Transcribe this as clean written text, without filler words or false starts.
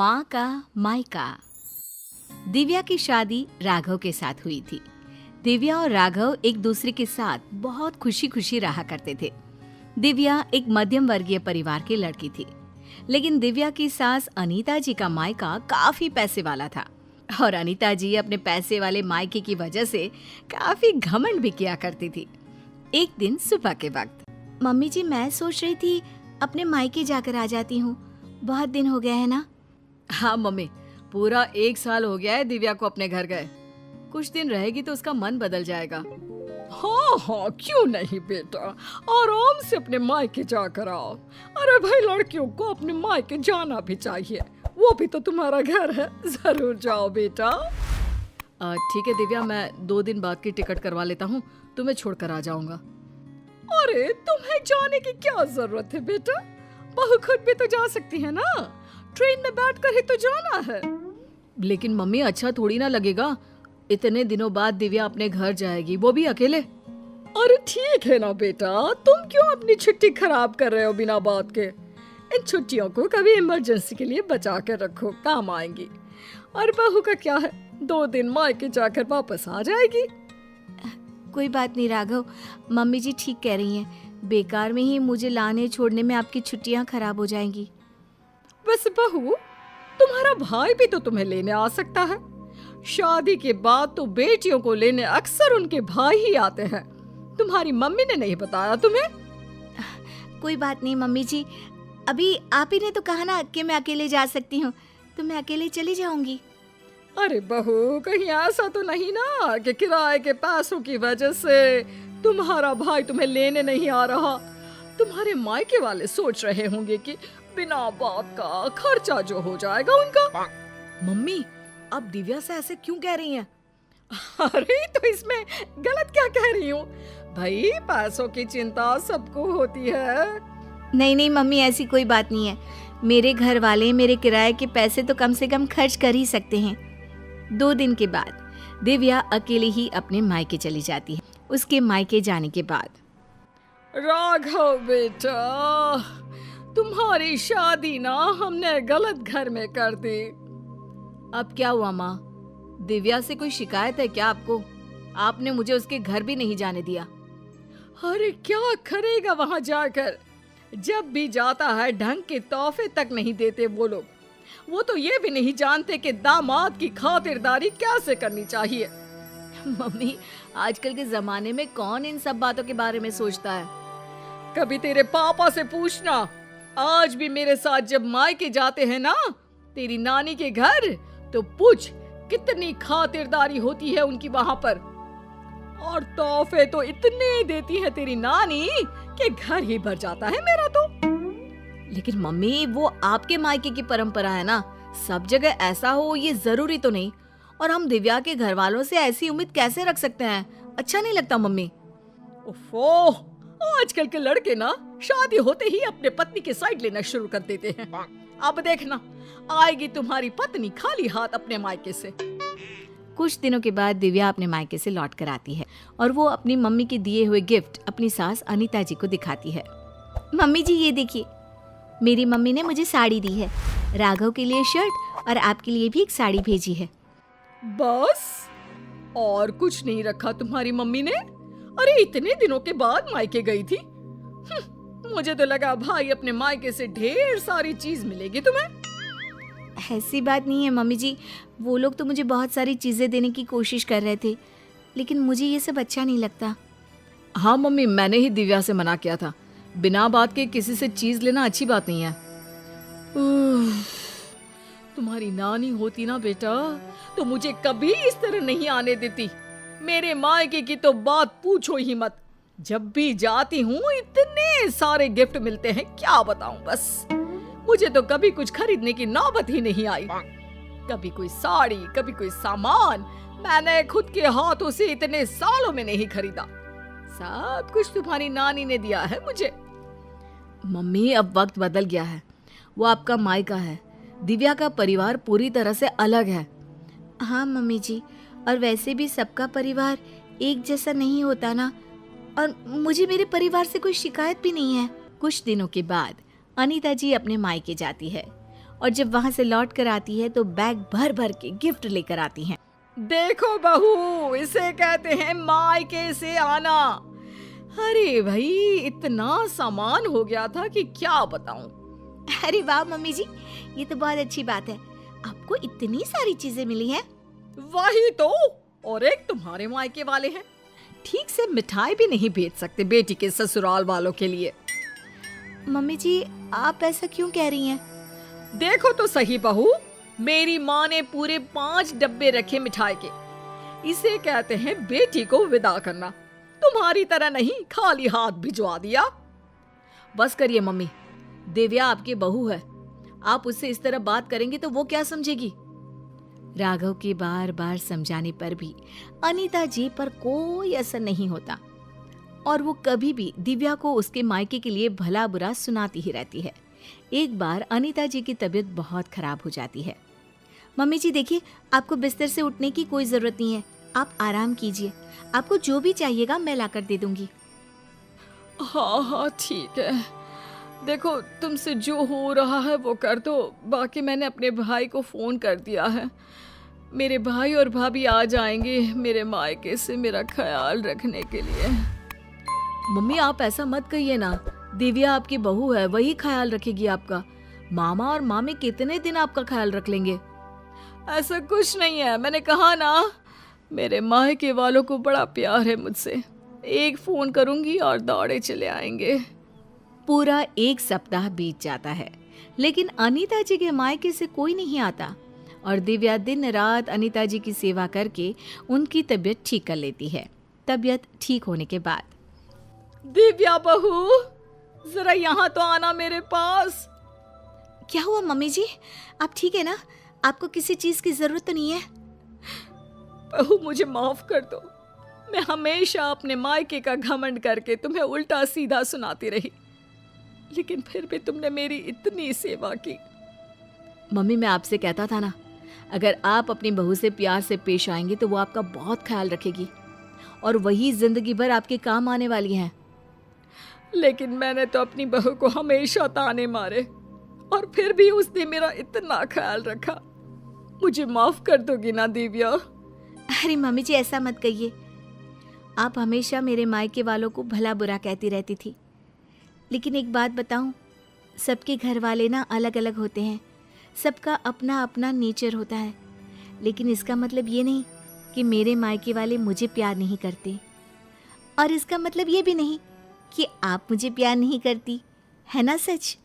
माँ का मायका। दिव्या की शादी राघव के साथ हुई थी। दिव्या और राघव एक दूसरे के साथ बहुत खुशी खुशी रहा करते थे। दिव्या एक मध्यम वर्गीय परिवार की लड़की थी, लेकिन दिव्या की सास अनीता जी का मायका काफी पैसे वाला था और अनीता जी अपने पैसे वाले मायके की वजह से काफी घमंड भी किया करती थी। एक दिन सुबह के वक्त, मम्मी जी मैं सोच रही थी अपने मायके जाकर आ जाती हूँ, बहुत दिन हो गया है ना। हाँ मम्मी, पूरा 1 साल हो गया है दिव्या को अपने घर गए। कुछ दिन रहेगी तो उसका मन बदल जाएगा। हाँ हाँ, क्यों नहीं बेटा, आराम से अपने मायके जाकर आओ। अरे भाई, लड़कियों को अपने मायके जाना भी चाहिए, वो भी तो तुम्हारा घर है, जरूर जाओ बेटा। ठीक है दिव्या, मैं 2 दिन बाद की टिकट करवा लेता हूँ, तुम्हें छोड़कर आ जाऊंगा। अरे तुम्हें जाने की क्या जरूरत है बेटा, बहू खुद भी तो जा सकती है ना, ट्रेन में बैठकर ही तो जाना है। लेकिन मम्मी अच्छा थोड़ी ना लगेगा, इतने दिनों बाद दिव्या अपने घर जाएगी, वो भी अकेले। अरे ठीक है ना बेटा, तुम क्यों अपनी छुट्टी खराब कर रहे हो बिना बात के। इन छुट्टियों को कभी इमरजेंसी के लिए बचा कर रखो, काम आएंगी। और बहू का क्या है, 2 दिन मायके जाकर वापस आ जाएगी। कोई बात नहीं राघव, मम्मी जी ठीक कह रही हैं, बेकार में ही मुझे लाने छोड़ने में आपकी छुट्टियां खराब हो जाएंगी। वैसे बहू, तुम्हारा भाई भी तो तुम्हें लेने आ सकता है। शादी के बाद तो बेटियों को लेने अक्सर उनके भाई ही आते हैं। तुम्हारी मम्मी ने नहीं बताया तुम्हें? कोई बात नहीं मम्मी जी, अभी आप ही ने तो कहा ना कि मैं अकेले जा सकती हूँ, तो मैं अकेले चली जाऊंगी। अरे बहू, कहीं ऐसा तो नहीं ना कि किराए के पैसों की वजह से तुम्हारा भाई तुम्हें लेने नहीं आ रहा। तुम्हारे मायके वाले सोच रहे होंगे कि बिना बात का खर्चा जो हो जाएगा उनका। मम्मी, आप दिव्या से ऐसे क्यों कह रही हैं? अरे तो इसमें गलत क्या कह रही हूँ भाई, पैसों की चिंता सबको होती है। नहीं नहीं मम्मी, ऐसी कोई बात नहीं है। मेरे घर वाले मेरे किराए के पैसे तो कम से कम खर्च कर ही सकते हैं। 2 दिन के बाद दिव्या अकेले ही अपने मायके चली जाती है। उसके मायके जाने के बाद, राघव बेटा, तुम्हारी शादी ना हमने गलत घर में कर दी। अब क्या हुआ माँ, दिव्या से कोई शिकायत है क्या आपको? आपने मुझे उसके घर भी नहीं जाने दिया। अरे क्या करेगा वहां जाकर, जब भी जाता है ढंग के तोहफे तक नहीं देते वो लोग। वो तो ये भी नहीं जानते कि दामाद की खातिरदारी कैसे करनी चाहिए। मम्मी, आजकल के जमाने में कौन इन सब बातों के बारे में सोचता है? कभी तेरे पापा से पूछना, आज भी मेरे साथ जब मायके जाते हैं ना तेरी नानी के घर, तो पूछ कितनी खातिरदारी होती है उनकी वहां पर। और तोहफे तो इतने देती है तेरी नानी कि घर ही भर जाता है मेरा तो। लेकिन मम्मी, वो आपके मायके की परंपरा है ना, सब जगह ऐसा हो ये जरूरी तो नहीं। और हम दिव्या के घर वालों से ऐसी उम्मीद कैसे रख सकते हैं? अच्छा नहीं लगता मम्मी। ओफो, आजकल के लड़के ना शादी होते ही अपने पत्नी की साइड लेना शुरू कर देते हैं। अब देखना, आएगी तुम्हारी पत्नी खाली हाथ अपने मायके से। कुछ दिनों के बाद दिव्या अपने मायके से लौट कर आती है और वो अपनी मम्मी के दिए हुए गिफ्ट अपनी सास अनीता जी को दिखाती है। मम्मी जी ये देखिए, मेरी मम्मी ने मुझे साड़ी दी है, राघव के लिए शर्ट और आपके लिए भी एक साड़ी भेजी है। बस और कुछ नहीं रखा तुम्हारी मम्मी ने? अरे इतने दिनों के बाद मायके गई थी। मुझे तो लगा भाई अपने मायके से ढेर सारी चीज मिलेगी तुम्हें। ऐसी बात नहीं है मम्मी जी, वो लोग तो मुझे बहुत सारी चीजें देने की कोशिश कर रहे थे, लेकिन मुझे ये सब अच्छा नहीं लगता। हाँ मम्मी, मैंने ही दिव्या से मना किया था, बिना बात के किसी से चीज लेना अच्छी बात नहीं है। तुम्हारी नानी होती ना बेटा, तो मुझे कभी इस तरह नहीं आने देती। मेरे मायके की तो बात पूछो ही मत, जब भी जाती हूँ इतने सारे गिफ्ट मिलते हैं, क्या बताऊं। बस मुझे तो कभी कुछ खरीदने की नौबत ही नहीं आई। कभी कोई साड़ी, कभी कोई सामान मैंने खुद के हाथों से इतने सालों में नहीं खरीदा। सब कुछ तुम्हारी नानी ने दिया है मुझे। मम्मी, अब वक्त बदल गया है, वो आपका मायका है, दिव्या का परिवार पूरी तरह से अलग है। हाँ मम्मी जी, और वैसे भी सबका परिवार एक जैसा नहीं होता ना, और मुझे मेरे परिवार से कोई शिकायत भी नहीं है। कुछ दिनों के बाद अनीता जी अपने मायके जाती है और जब वहाँ से लौट कर आती है तो बैग भर भर के गिफ्ट लेकर आती हैं। देखो बहू, इसे कहते हैं मायके से आना। अरे भाई, इतना सामान हो गया था कि क्या बताऊं। अरे वाह मम्मी जी, ये तो बहुत अच्छी बात है, आपको इतनी सारी चीजें मिली हैं। वही तो, और एक तुम्हारे मायके वाले हैं, ठीक से मिठाई भी नहीं भेज सकते बेटी के ससुराल वालों के लिए। मम्मी जी, आप ऐसा क्यों कह रही हैं? देखो तो सही बहू, मेरी माँ ने पूरे 5 डब्बे रखे मिठाई के। इसे कहते हैं बेटी को विदा करना। तुम्हारी तरह नहीं खाली हाथ भिजवा दिया। बस करिए मम्मी, दिव्या आपकी बहू है, आप उससे इस तरह बात करेंगे तो वो क्या समझेगी। राघव के बार बार समझाने पर भी अनीता जी पर कोई असर नहीं होता और वो कभी भी दिव्या को उसके मायके के लिए भला बुरा सुनाती ही रहती है। एक बार अनीता जी की तबीयत बहुत खराब हो जाती है। मम्मी जी देखिए, आपको बिस्तर से उठने की कोई जरूरत नहीं है, आप आराम कीजिए, आपको जो भी चाहिएगा मैं लाकर दे दूंगी। हाँ हाँ ठीक है, देखो तुमसे जो हो रहा है वो कर दो। बाकी मैंने अपने भाई को फोन कर दिया है, मेरे भाई और भाभी आ जाएंगे मेरे मायके से मेरा ख्याल रखने के लिए। मम्मी आप ऐसा मत कहिए ना, दिव्या आपकी बहू है, वही ख्याल रखेगी आपका। मामा और मामी कितने दिन आपका ख्याल रख लेंगे। ऐसा कुछ नहीं है, मैंने कहा ना, मेरे मायके वालों को बड़ा प्यार है मुझसे। एक फोन करूंगी और दौड़े चले आएंगे। पूरा 1 सप्ताह बीत जाता है, लेकिन अनीता जी के मायके से कोई नहीं आता और दिव्या दिन रात अनीता जी की सेवा करके उनकी तबीयत ठीक कर लेती है। तबीयत ठीक होने के बाद, दिव्या बहू, जरा यहाँ तो आना मेरे पास। क्या हुआ मम्मी जी, आप ठीक है ना? आपको किसी चीज की जरूरत तो नहीं है? बहू मुझे माफ कर दो, मैं हमेशा अपने मायके का घमंड करके तुम्हें उल्टा सीधा सुनाती रही, लेकिन फिर भी तुमने मेरी इतनी सेवा की। मम्मी मैं आपसे कहता था ना, अगर आप अपनी बहू से प्यार से पेश आएंगे तो वो आपका बहुत ख्याल रखेगी और वही जिंदगी भर आपके काम आने वाली हैं। लेकिन मैंने तो अपनी बहू को हमेशा ताने मारे और फिर भी उसने मेरा इतना ख्याल रखा। मुझे माफ कर दोगी ना दिव्या? अरे मम्मी जी ऐसा मत कहिए, आप हमेशा मेरे मायके वालों को भला बुरा कहती रहती थी, लेकिन एक बात बताऊं, सबके घर वाले ना अलग अलग होते हैं, सबका अपना अपना नेचर होता है, लेकिन इसका मतलब ये नहीं कि मेरे मायके वाले मुझे प्यार नहीं करते, और इसका मतलब ये भी नहीं कि आप मुझे प्यार नहीं करती, है ना सच?